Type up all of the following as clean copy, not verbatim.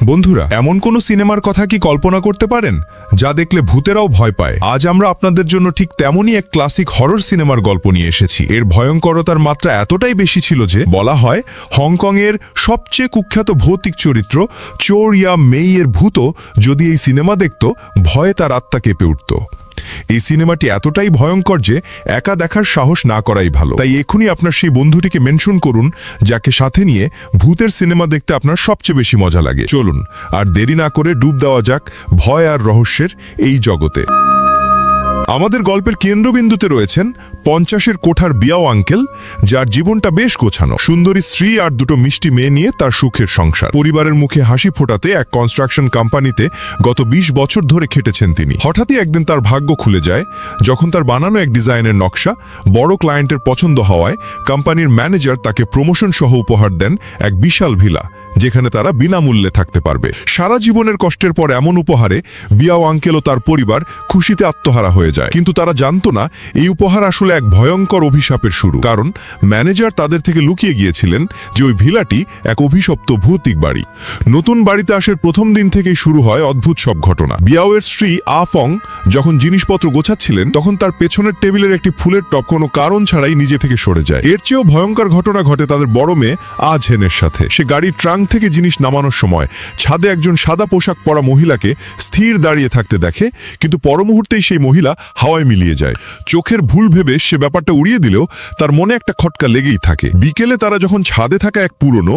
বন্ধুরা, এমন কোন সিনেমার কথা কি কল্পনা করতে পারেন যা দেখলে ভূতেরাও ভয় পায়? আজ আমরা আপনাদের জন্য ঠিক তেমনই এক ক্লাসিক হরর সিনেমার গল্প নিয়ে এসেছি। এর ভয়ঙ্করতার মাত্রা এতটাই বেশি ছিল যে বলা হয় হংকংয়ের সবচেয়ে কুখ্যাত ভৌতিক চরিত্র চোর ইয়া মেই এর ভূত যদি এই সিনেমা দেখত, ভয়ে তার আত্মা কেঁপে উঠত। এই সিনেমাটি এতটাই ভয়ঙ্কর যে একা দেখার সাহস না করাই ভালো। তাই এখনই আপনার সেই বন্ধুটিকে মেনশন করুন যাকে সাথে নিয়ে ভূতের সিনেমা দেখতে আপনার সবচেয়ে বেশি মজা লাগে। চলুন আর দেরি না করে ডুব দেওয়া যাক ভয় আর রহস্যের এই জগতে। আমাদের গল্পের কেন্দ্রবিন্দুতে রয়েছেন 50-এর কোঠার বিয়াও আঙ্কেল, যার জীবনটা বেশ গোছানো। সুন্দরী স্ত্রী আর দুটো মিষ্টি মেয়ে নিয়ে তার সুখের সংসার। পরিবারের মুখে হাসি ফোটাতে এক কনস্ট্রাকশন কোম্পানিতে গত 20 বছর ধরে খেটেছেন তিনি। হঠাৎই একদিন তার ভাগ্য খুলে যায় যখন তার বানানো এক ডিজাইনের নকশা বড় ক্লায়েন্টের পছন্দ হওয়ায় কোম্পানির ম্যানেজার তাকে প্রমোশন সহ উপহার দেন এক বিশাল ভিলা, যেখানে তারা বিনামূল্যে থাকতে পারবে। সারা জীবনের কষ্টের পর এমন উপহারে বিয়াও আঙ্কেল ও তার পরিবার খুশিতে আত্মহারা হয়ে যায়। কিন্তু তারা জানতো না এই উপহার আসলে এক ভয়ঙ্কর অভিশাপের শুরু। কারণ ম্যানেজার তাদের থেকে লুকিয়ে গিয়েছিলেন যে ওই ভিলাটি এক অভিশপ্ত ভৌতিক বাড়ি। নতুন বাড়িতে আসার প্রথম দিন থেকেই শুরু হয় অদ্ভুত সব ঘটনা। বিয়াওয়ের স্ত্রী আফং যখন জিনিসপত্র গোছাচ্ছিলেন তখন তার পেছনের টেবিলের একটি ফুলের টব কোনো কারণ ছাড়াই নিজে থেকে সরে যায়। এর চেয়েও ভয়ঙ্কর ঘটনা ঘটে তাদের বড় মেয়ে আজহেনের সাথে। সে গাড়ির ট্রাঙ্ক থেকে জিনিস নামানোর সময় ছাদে একজন সাদা পোশাক পরা মহিলাকে স্থির দাঁড়িয়ে থাকতে দেখে, কিন্তু পর মুহূর্তেই সেই মহিলা হাওয়ায় মিলিয়ে যায়। চোখের ভুল ভেবে সে ব্যাপারটা উড়িয়ে দিলেও তার মনে একটা খটকা লেগেই থাকে। বিকেলে তারা যখন ছাদে থাকা এক পুরনো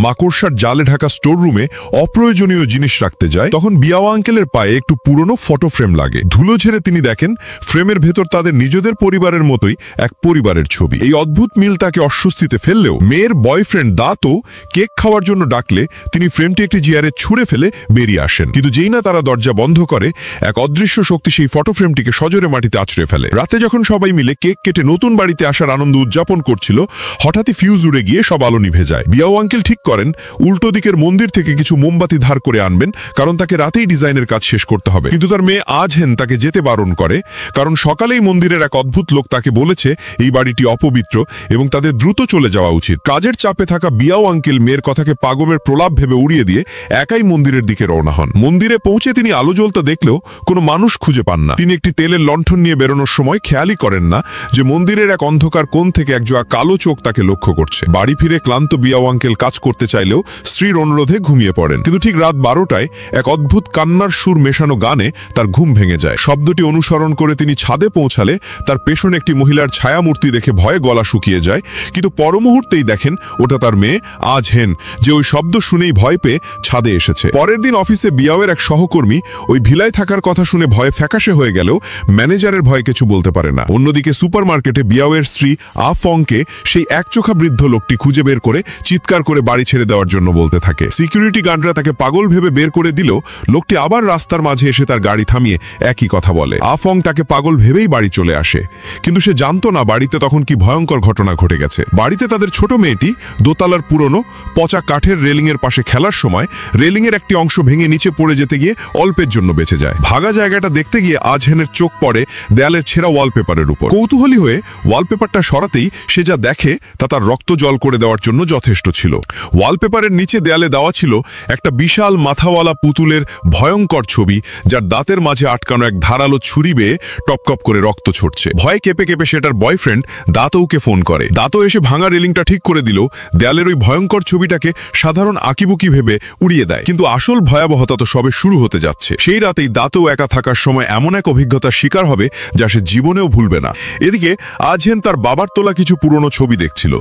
মাকড়সার জালে ঢাকা স্টোর রুমে অপ্রয়োজনীয় জিনিস রাখতে যায়, তখন বিয়াও আঙ্কেলের পায়ে একটু পুরনো ফটো ফ্রেম লাগে। ধুলো ঝেড়ে তিনি দেখেন ফ্রেমের ভেতর তাদের নিজেদের পরিবারের মতোই এক পরিবারের ছবি। এই অদ্ভুত মিল তাকে অস্বস্তিতে ফেললেও মেয়ের বয়ফ্রেন্ড দাতো কেক খাওয়ার জন্য ডাকলে তিনি ফ্রেমটি একটি চেয়ারে ছুঁড়ে ফেলে বেরিয়ে আসেন। কিন্তু যেই না তারা দরজা বন্ধ করে, এক অদৃশ্য শক্তি সেই ফটো ফ্রেমটিকে সজোরে মাটিতে আছড়ে ফেলে। রাতে যখন সবাই মিলে কেক কেটে নতুন বাড়িতে আসার আনন্দ উদযাপন করছিল, হঠাৎই ফিউজ উড়ে গিয়ে সব আলো নিভে যায়। বিয়াও আঙ্কেল ঠিক করেন উল্টো দিকের মন্দির থেকে কিছু মোমবাতি ধার করে আনবেন, কারণ তাকে রাতেই ডিজাইনের কাজ শেষ করতে হবে। কিন্তু তার মেয়ে আজহেন তাকে যেতে বারণ করে, কারণ সকালেই মন্দিরের এক অদ্ভুত লোক তাকে বলেছে এই বাড়িটি অপবিত্র এবং তাদের দ্রুত চলে যাওয়া উচিত। কাজের চাপে থাকা বিয়াও আঙ্কেল মেয়ের কথাকে পাগলের প্রলাপ ভেবে উড়িয়ে দিয়ে একাই মন্দিরের দিকে রওনা হন। মন্দিরে পৌঁছে তিনি আলো জ্বলতে দেখলেও কোনো মানুষ খুঁজে পান না। তিনি একটি তেলের লণ্ঠন নিয়ে বেরোনোর সময় খেয়ালই করেন না যে মন্দিরের এক অন্ধকার কোণ থেকে এক জোড়া কালো চোখ তাকে লক্ষ্য করছে। বাড়ি ফিরে ক্লান্ত বিয়াও আঙ্কেল কাজ করতে চাইলেও স্ত্রীর অনুরোধে ঘুমিয়ে পড়েন। কিন্তু ঠিক রাত 12টায় এক অদ্ভুত কান্নার সুর মেশানো গানে তার ঘুম ভেঙে যায়। শব্দটি অনুসরণ করে তিনি ছাদে পৌঁছালে তার পেছনে একটি মহিলার ছায়ামূর্তি দেখে ভয়ে গলা শুকিয়ে যায়। কিন্তু পর মুহূর্তেই দেখেন ওটা তার মেয়ে আজহেন, যে ওই শব্দ শুনেই ভয় পেয়ে ছাদে এসেছে। পরের দিন অফিসে বিয়াওয়ের এক সহকর্মী ওই ভিলায় থাকার কথা শুনে ভয়ে ফ্যাকাশে হয়ে গেলেও ম্যানেজারের ভয়ে কিছু বলতে পারে না। অন্যদিকে সুপারমার্কেটে বিয়াওয়ের স্ত্রী আফংকে সেই একচোখা বৃদ্ধ লোকটি খুঁজে বের করে চিৎকার করে বাড়ি ছেড়ে দেওয়ার জন্য বলতে থাকে। সিকিউরিটি গার্ডরা তাকে পাগল ভেবে বের করে দিলেও লোকটি আবার রাস্তার মাঝে এসে তার গাড়ি থামিয়ে একই কথা বলে। আফং তাকে পাগল ভেবেই বাড়ি চলে আসে, কিন্তু সে জানতো না বাড়িতে তখন কি ভয়ঙ্কর ঘটনা ঘটে গেছে। বাড়িতে তাদের ছোট মেয়েটি দোতলার পুরনো পচা কাঠের রেলিংয়ের পাশে খেলার সময় রেলিংয়ের একটি অংশ ভেঙে নিচে পড়ে যেতে গিয়ে অল্পের জন্য বেঁচে যায়। ভাগা জায়গাটা দেখতে গিয়ে আজহেনের চোখ পড়ে দেয়ালের ছেঁড়া ওয়ালপেপারের উপর। কৌতূহলী হয়ে ওয়ালপেপারটা সরাতেই সে যা দেখে তা তার রক্ত জল করে দেওয়ার জন্য যথেষ্ট ছিল। ওয়ালপেপারের নিচে দেয়ালে দেওয়া ছিল একটা বিশাল মাথাওয়ালা পুতুলের ভয়ঙ্কর ছবি, যার দাঁতের মাঝে আটকানো এক ধারালো ছুরি বেয়ে টপকপ করে রক্ত ছড়ছে। ভয়ে কেঁপে কেঁপে সেটার বয়ফ্রেন্ড দাতোকে ফোন করে। দাতো এসে ভাঙা রেলিংটা ঠিক করে দিল, দেয়ালের ওই ভয়ঙ্কর ছবিটাকে সাধারণ আঁকিবুকি ভেবে উড়িয়ে দেয়। কিন্তু আসল ভয়াবহতা তো সবে শুরু হতে যাচ্ছে। সেই রাতেই দাতো একা থাকার সময় এমন এক অভিজ্ঞতার শিকার হবে যা সে জীবনেও ভুলবে না। এদিকে আজহেন তার বাবার তোলা কিছু পুরনো ছবি দেখছিল।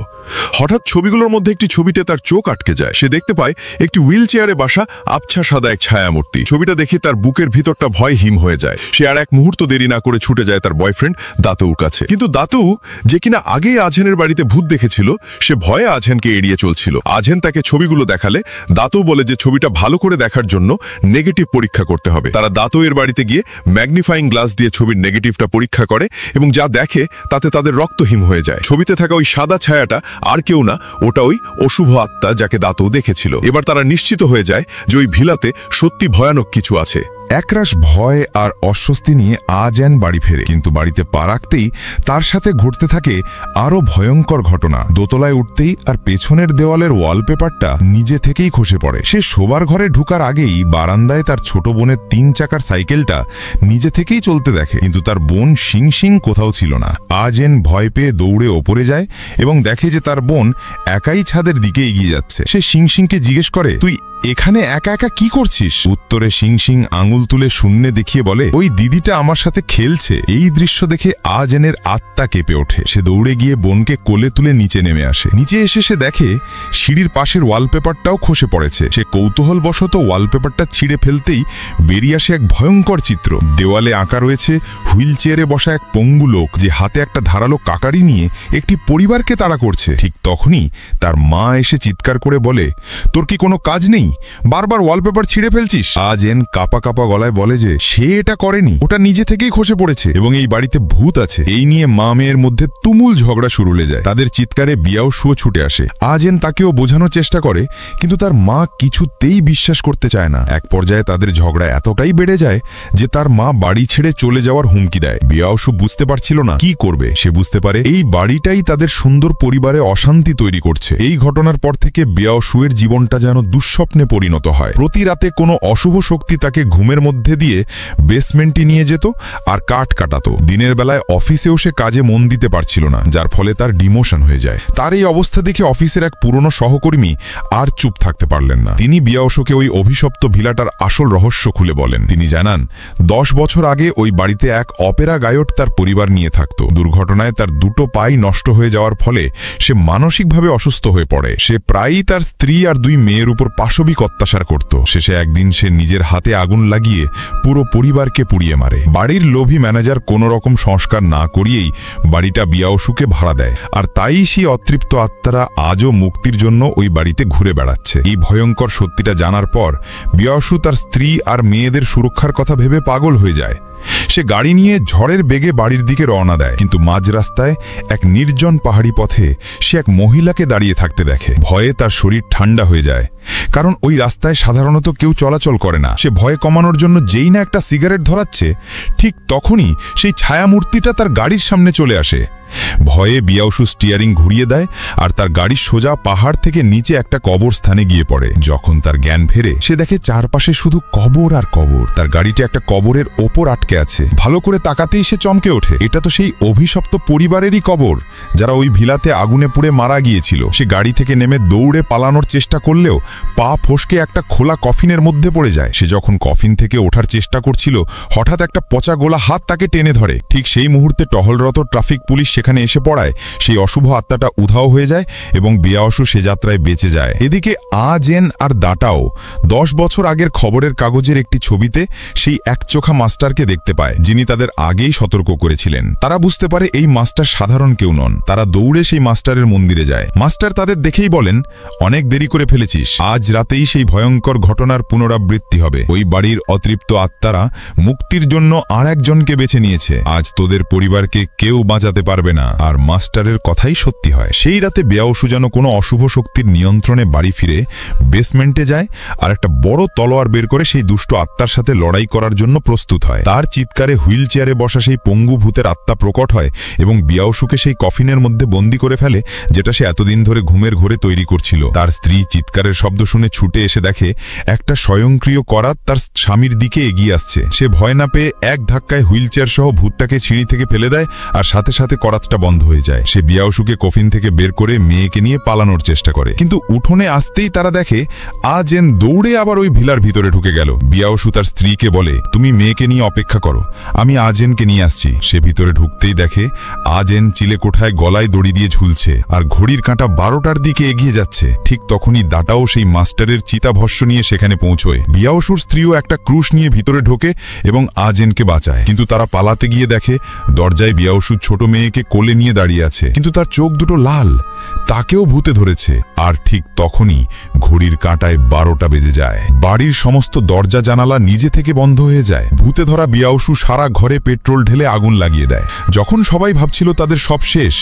হঠাৎ ছবিগুলোর মধ্যে একটি ছবিতে তার চোখ আটকে যায়। সে দেখতে পায় একটি হুইল চেয়ারে বাসা আবছা সাদা এক ছায়ামূর্তি। ছবিটা দেখে তার বুকের ভিতরটা ভয় হিম হয়ে যায়। সে আর এক মুহূর্ত দেরি না করে ছুটে যায় তার বয়ফ্রেন্ড দাতোর কাছে। কিন্তু দাতো, যে কিনা আগেই আজহেনের বাড়িতে ভূত দেখেছিল, সে ভয়ে আজহেনকে এড়িয়ে চলছিল। আজহেন তাকে ছবিগুলো দেখালে দাতো বলে যে ছবিটা ভালো করে দেখার জন্য নেগেটিভ পরীক্ষা করতে হবে। তারা দাতো এর বাড়িতে গিয়ে ম্যাগনিফাইং গ্লাস দিয়ে ছবির নেগেটিভটা পরীক্ষা করে এবং যা দেখে তাতে তাদের রক্তহীন হয়ে যায়। ছবিতে থাকা ওই সাদা ছায়াটা আর কেউ না, ওটা ওই অশুভ আত্মা যাকে দাতো দেখেছিল। এবার তারা নিশ্চিত হয়ে যায় যে ওই ভিলাতে সত্যি ভয়ানক কিছু আছে। একরাশ ভয় আর অস্বস্তি নিয়ে আজেন বাড়ি ফেরে, কিন্তু বাড়িতে পা রাখতেই তার সাথে ঘটতে থাকে আরো ভয়ঙ্কর ঘটনা। দোতলায় উঠতেই আর পেছনের দেওয়ালের ওয়ালপেপারটা নিজে থেকেই খসে পড়ে। সে শোবার ঘরে ঢুকার আগেই বারান্দায় তার ছোট বোনের 3 চাকার সাইকেলটা নিজে থেকেই চলতে দেখে, কিন্তু তার বোন শিং শিং কোথাও ছিল না। আজেন ভয় পেয়ে দৌড়ে ওপরে যায় এবং দেখে যে তার বোন একাই ছাদের দিকে এগিয়ে যাচ্ছে। সে শিং শিংকে জিজ্ঞেস করে, তুই এখানে একা একা কি করছিস? উত্তরে শিং শিং আঙুল তুলে শূন্যে দেখিয়ে বলে, ওই দিদিটা আমার সাথে খেলছে। এই দৃশ্য দেখে আজেনের আত্মা কেঁপে ওঠে। সে দৌড়ে গিয়ে বোনকে কোলে তুলে নিচে নেমে আসে। নিচে এসে সে দেখে সিঁড়ির পাশের ওয়ালপেপারটাও খসে পড়েছে। সে কৌতূহলবশত ওয়ালপেপারটা ছিঁড়ে ফেলতেই বেরিয়ে আসে এক ভয়ঙ্কর চিত্র। দেওয়ালে আঁকা রয়েছে হুইল চেয়ারে বসা এক পঙ্গু লোক, যে হাতে একটা ধারালো কাটারি নিয়ে একটি পরিবারকে তাড়া করছে। ঠিক তখনই তার মা এসে চিৎকার করে বলে, তোর কি কোনো কাজ নেই? বারবার ওয়ালপেপার ছিঁড়ে ফেলছিস। আজেন কাপা কাপা গলায় বলে যে সে এটা করেনি, ওটা নিজে থেকেই খসে পড়েছে এবং এই বাড়িতে ভূত আছে। এই নিয়ে মা মেয়ের মধ্যে তুমুল ঝগড়া শুরু হয়ে যায়। তাদের চিৎকারে বিয়াওশু ছুটে আসে। আজেন তাকেও বোঝানোর চেষ্টা করে, কিন্তু তার মা কিছুতেই বিশ্বাস করতে চায় না। এক পর্যায়ে তাদের ঝগড়া এতটাই বেড়ে যায় যে তার মা বাড়ি ছেড়ে চলে যাওয়ার হুমকি দেয়। বিয়াওশু বুঝতে পারছিল না কি করবে। সে বুঝতে পারে এই বাড়িটাই তাদের সুন্দর পরিবারে অশান্তি তৈরি করছে। এই ঘটনার পর থেকে বিয়াওশুয়ের জীবনটা যেন দুঃস্বপ্নে পরিণত হয়। প্রতি রাতে কোনো অশুভ শক্তি তাকে ঘুমের মধ্যে দিয়ে বেসমেন্টে নিয়ে যেত আর কাঠ কাটাতো। দিনের বেলায় অফিসেও সে কাজে মন দিতে পারছিল না, যার ফলে তার ডিমোশন হয়ে যায়। তার এই অবস্থা দেখে অফিসের এক পুরনো সহকর্মী আর চুপ থাকতে পারলেন না। তিনি বিয়াওশুকে ওই অভিশপ্ত ভিলাটার আসল রহস্য খুলে বলেন। তিনি জানান 10 বছর আগে ওই বাড়িতে এক অপেরা গায়ক তার পরিবার নিয়ে থাকত। দুর্ঘটনায় তার দুটো পাই নষ্ট হয়ে যাওয়ার ফলে সে মানসিকভাবে অসুস্থ হয়ে পড়ে। সে প্রায়ই তার স্ত্রী আর 2 মেয়ের উপর পাশবিক অত্যাচার করত। শেষে একদিন সে নিজের হাতে আগুন লাগিয়ে পুরো পরিবারকে পুড়িয়ে মারে। বাড়ির লোভী ম্যানেজার কোনো রকম সংস্কার না করিয়েই বাড়িটা বিয়াওশুকে ভাড়া দেয়, আর তাই সেই অতৃপ্ত আত্মারা আজও মুক্তির জন্য ওই বাড়িতে ঘুরে বেড়াচ্ছে। এই ভয়ঙ্কর সত্যিটা জানার পর বিয়াওশু তার স্ত্রী আর মেয়েদের সুরক্ষার কথা ভেবে পাগল হয়ে যায়। সে গাড়ি নিয়ে ঝড়ের বেগে বাড়ির দিকে রওনা দেয়, কিন্তু মাঝ রাস্তায় এক নির্জন পাহাড়ি পথে সে এক মহিলাকে দাঁড়িয়ে থাকতে দেখে। ভয়ে তার শরীর ঠান্ডা হয়ে যায়, কারণ ওই রাস্তায় সাধারণত কেউ চলাচল করে না। সে ভয় কমানোর জন্য যেই না একটা সিগারেট ধরাচ্ছে, ঠিক তখনই সেই ছায়ামূর্তিটা তার গাড়ির সামনে চলে আসে। ভয়ে বিয়াওশু স্টিয়ারিং ঘুরিয়ে দেয় আর তার গাড়ি সোজা পাহাড় থেকে নিচে একটা কবরস্থানে গিয়ে পড়ে। যখন তার জ্ঞান ফেরে সে দেখে চারপাশে শুধু কবর আর কবর। তার গাড়িটা একটা কবরের ওপর আটকে আছে। ভালো করে তাকাতেই সে চমকে ওঠে। এটা তো সেই অভিশপ্ত পরিবারেরই কবর, যারা ওই ভিলাতে আগুনে পুড়ে মারা গিয়েছিল। সে গাড়ি থেকে নেমে দৌড়ে পালানোর চেষ্টা করলেও পা ফসকে একটা খোলা কফিনের মধ্যে পড়ে যায়। সে যখন কফিন থেকে ওঠার চেষ্টা করছিল, হঠাৎ একটা পচা গোলা হাত তাকে টেনে ধরে। ঠিক সেই মুহূর্তে টহলরত ট্রাফিক পুলিশ সেখানে এসে পড়ায়। সেই অশুভ আত্মাটা উধাও হয়ে যায় এবং বিয়াওশু সে যাত্রায় বেঁচে যায়। এদিকে আজেন আর দাটাও 10 বছর আগের খবরের কাগজের একটি ছবিতে সেই একচোখা মাস্টারকে দেখতে পায়, যিনি তাদের আগেই সতর্ক করেছিলেন। তারা বুঝতে পারে এই মাস্টার সাধারণ কেউ নন। তারা দৌড়ে সেই মাস্টারের মন্দিরে যায়। মাস্টার তাদের দেখেই বলেন, অনেক দেরি করে ফেলেছিস। আজ রাতেই সেই ভয়ঙ্কর ঘটনার পুনরাবৃত্তি হবে। ওই বাড়ির অতৃপ্ত আত্মারা মুক্তির জন্য আর একজনকে বেছে নিয়েছে। আজ তোদের পরিবারকে কেউ বাঁচাতে পারবে না। আর মাস্টারের কথাই সত্যি হয়। সেই রাতে বিয়াওশু যেন কোনো অশুভ শক্তির নিয়ন্ত্রণে বাড়ি ফিরে বেসমেন্টে যায় আর একটা বড় তলোয়ার বের করে সেই দুষ্ট আত্মার সাথে লড়াই করার জন্য প্রস্তুত হয়। তার চিৎকারে হুইল চেয়ারে বসা সেই পঙ্গু ভূতের আত্মা প্রকট হয় এবং বিয়াওশুকে সেই কফিনের মধ্যে বন্দী করে ফেলে, যেটা সে এতদিন ধরে ঘুমের ঘোরে তৈরি করছিল। তার স্ত্রী চিৎকারের শব্দ শুনে ছুটে এসে দেখে একটা স্বয়ংক্রিয় করাত তার স্বামীর দিকে এগিয়ে আসছে। সে ভয় না পেয়ে এক ধাক্কায় হুইল চেয়ার সহ ভূতটাকে সিঁড়ি থেকে ফেলে দেয় আর সাথে সাথে করাতটা বন্ধ হয়ে যায়। সে বিয়াওশুকে কফিন থেকে বের করে মেয়েকে নিয়ে পালানোর চেষ্টা করে, কিন্তু উঠোনে আসতেই তারা দেখে আজেন দৌড়ে আবার ওই ভিলার ভিতরে ঢুকে গেল। বিয়াওশু তার স্ত্রীকে বলে, তুমি মেয়েকে নিয়ে অপেক্ষা করো, আমি আজেনকে নিয়ে আসছি। সে ভিতরে ঢুকতেই দেখে আজেন চিলেকোঠায় গলায় দড়ি দিয়ে ঝুলছে আর ঘড়ির কাঁটা 12টার দিকে এগিয়ে যাচ্ছে। ঠিক তখনই দাটাও সেই মাস্টারের চিতাভস্য নিয়ে সেখানে পৌঁছয়। বিয়াওশুর স্ত্রীও একটা ক্রুশ নিয়ে ভিতরে ঢোকে এবং আজেনকে বাঁচায়, কিন্তু তারা পালাতে গিয়ে দেখে দরজায় বিয়াওশুর ছোট মেয়েকে কোলে নিয়ে দাঁড়িয়ে আছে, কিন্তু তার চোখ দুটো লাল। তাকেও ভূতে ধরেছে। আর ঠিক তখনই ঘড়ির কাঁটায় 12টা বেজে যায়। বাড়ির সমস্ত দরজা জানালা নিজে থেকে বন্ধ হয়ে যায়। ভূতে ধরা বিয়াউসু সারা ঘরে পেট্রোল ঢেলে আগুন লাগিয়ে দেয়। যখন সবাই ভাবছিল তাদের সব শেষ,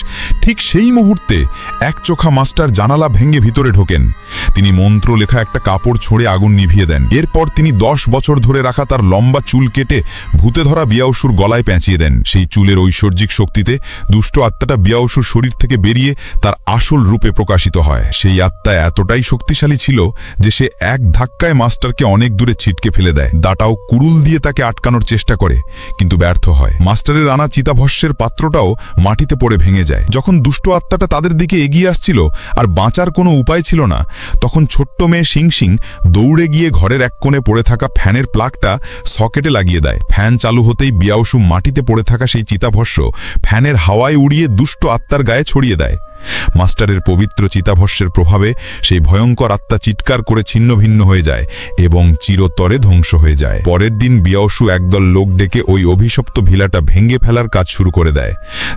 ঠিক সেই মুহূর্তে একচোখা মাস্টার জানালা ভেঙে ভিতরে ঢোকেন। তিনি মন্ত্র লেখা একটা কাপড় ছড়ে আগুন নিভিয়ে দেন। এরপর তিনি 10 বছর ধরে রাখা তার লম্বা চুল কেটে ভূতে ধরা বিয়াউসুর গলায় পেঁচিয়ে দেন। সেই চুলের ঐশ্বর্যিক শক্তিতে দুষ্ট আত্মাটা বিয়াউসুর শরীর থেকে বেরিয়ে তার আসল রূপে প্রকাশিত হয়। সেই আত্মা এতটাই শক্তিশালী ছিল যে সে এক ধাক্কায় মাস্টারকে অনেক দূরে ছিটকে ফেলে দেয়। দাটাও কুড়ুল দিয়ে তাকে আটকানোর চেষ্টা করে, কিন্তু ব্যর্থ হয়। মাস্টারের আনা চিতাভস্যের পাত্রটাও মাটিতে পড়ে ভেঙে যায়। যখন দুষ্ট আত্মাটা তাদের দিকে এগিয়ে আসছিল আর বাঁচার কোনো উপায় ছিল না, তখন ছোট্ট মেয়ে সিং সিং দৌড়ে গিয়ে ঘরের এক কোণে পড়ে থাকা ফ্যানের প্লাগটা সকেটে লাগিয়ে দেয়। ফ্যান চালু হতেই বিয়াউসু মাটিতে পড়ে থাকা সেই চিতাভস্য ফ্যানের হাওয়ায় উড়িয়ে দুষ্ট আত্মার গায়ে ছড়িয়ে দেয়। মাস্টারের পবিত্র চিতাভস্যের প্রভাবে সেই ভয়ঙ্কর আত্মা চিৎকার করে ছিন্ন ভিন্ন হয়ে যায় এবং চিরতরে ধ্বংস হয়ে যায়। পরের দিন বিয়াউসু একদল লোক ডেকে ওই অভিশপ্ত ভিলাটা ভেঙে ফেলার কাজ শুরু করে দেয়,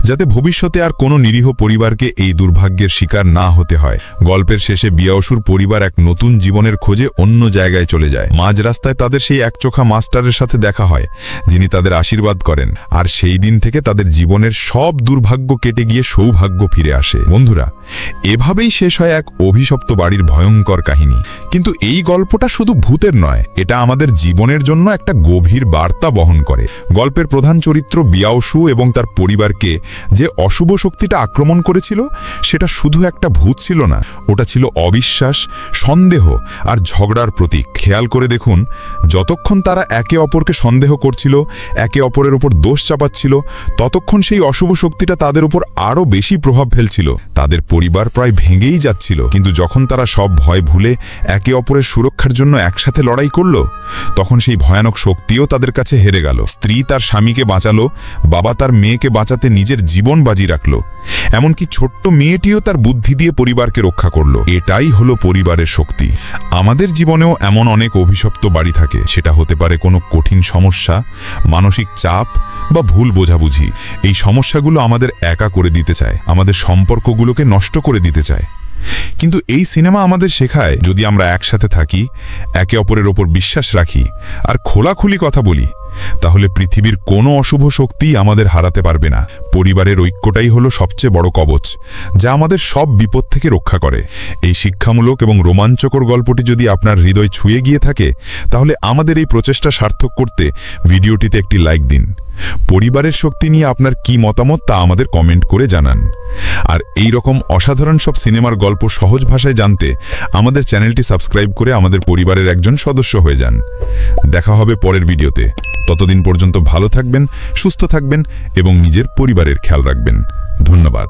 যাতে ভবিষ্যতে আর কোনো নিরীহ পরিবারকে এই দুর্ভাগ্যের শিকার না হতে হয়। গল্পের শেষে বিয়াউসুর পরিবার এক নতুন জীবনের খোঁজে অন্য জায়গায় চলে যায়। মাঝ রাস্তায় তাদের সেই একচোখা মাস্টারের সাথে দেখা হয়, যিনি তাদের আশীর্বাদ করেন। আর সেই দিন থেকে তাদের জীবনের সব দুর্ভাগ্য কেটে গিয়ে সৌভাগ্য ফিরে আসে। বন্ধুরা, এভাবেই শেষ হয় এক অভিশপ্ত বাড়ির ভয়ঙ্কর কাহিনী। কিন্তু এই গল্পটা শুধু ভূতের নয়, এটা আমাদের জীবনের জন্য একটা গভীর বার্তা বহন করে। গল্পের প্রধান চরিত্র বিয়াউসু এবং তার পরিবারকে যে অশুভ শক্তিটা আক্রমণ করেছিল, সেটা শুধু একটা ভূত ছিল না, ওটা ছিল অবিশ্বাস, সন্দেহ আর ঝগড়ার প্রতীক। খেয়াল করে দেখুন, যতক্ষণ তারা একে অপরকে সন্দেহ করছিল, একে অপরের উপর দোষ চাপাচ্ছিল, ততক্ষণ সেই অশুভ শক্তিটা তাদের উপর আরও বেশি প্রভাব ফেলছিল। তাদের পরিবার প্রায় ভেঙেই যাচ্ছিল। কিন্তু যখন তারা সব ভয় ভুলে একে অপরের সুরক্ষার জন্য একসাথে লড়াই করল, তখন সেই ভয়ানক শক্তিও তাদের কাছে হেরে গেল। স্ত্রী তার স্বামীকে বাঁচালো, বাবা তার মেয়েকে বাঁচাতে নিজের জীবন বাজি রাখল, এমনকি ছোট্ট মেয়েটিও তার বুদ্ধি দিয়ে পরিবারকে রক্ষা করল। এটাই হলো পরিবারের শক্তি। আমাদের জীবনেও এমন অনেক অভিশপ্ত বাড়ি থাকে। সেটা হতে পারে কোনো কঠিন সমস্যা, মানসিক চাপ বা ভুল বোঝাবুঝি। এই সমস্যাগুলো আমাদের একা করে দিতে চায়, আমাদের সম্পর্কগুলোকে নষ্ট করে দিতে চায়। কিন্তু এই সিনেমা আমাদের শেখায়, যদি আমরা একসাথে থাকি, একে অপরের ওপর বিশ্বাস রাখি আর খোলাখুলি কথা বলি, তাহলে পৃথিবীর কোনো অশুভ শক্তি আমাদের হারাতে পারবে না। পরিবারের ঐক্যটাই হলো সবচেয়ে বড় কবচ, যা আমাদের সব বিপদ থেকে রক্ষা করে। এই শিক্ষামূলক এবং রোমাঞ্চকর গল্পটি যদি আপনার হৃদয় ছুঁয়ে গিয়ে থাকে, তাহলে আমাদের এই প্রচেষ্টা সার্থক করতে ভিডিওটিতে একটি লাইক দিন। পরিবারের শক্তি নিয়ে আপনার কি মতামত তা আমাদের কমেন্ট করে জানান। আর এই রকম অসাধারণ সব সিনেমার গল্প সহজ ভাষায় জানতে আমাদের চ্যানেলটি সাবস্ক্রাইব করে আমাদের পরিবারের একজন সদস্য হয়ে যান। দেখা হবে পরের ভিডিওতে। ততদিন পর্যন্ত ভালো থাকবেন, সুস্থ থাকবেন এবং নিজের পরিবারের খেয়াল রাখবেন। ধন্যবাদ।